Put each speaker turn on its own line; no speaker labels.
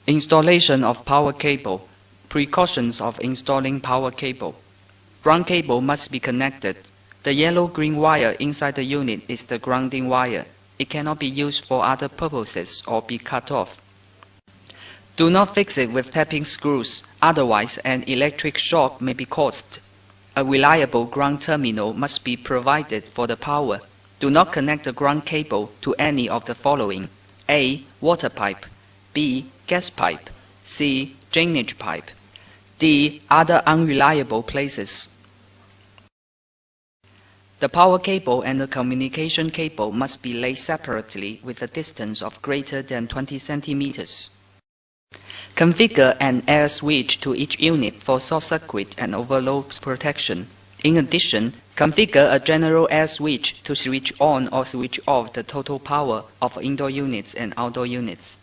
Installation of power cable. Precautions of installing power cable. Ground cable must be connected. The yellow-green wire inside the unit is the grounding wire. It cannot be used for other purposes or be cut off. Do not fix it with tapping screws, otherwise an electric shock may be caused. A reliable ground terminal must be provided for the power. Do not connect the ground cable to any of the following: A. Water pipe, B. Gas pipe, C. Drainage pipe, D. Other unreliable places. The power cable and the communication cable must be laid separately with a distance of greater than 20 centimeters. Configure an air switch to each unit for short-circuit and overload protection. In addition, configure a general air switch to switch on or switch off the total power of indoor units and outdoor units.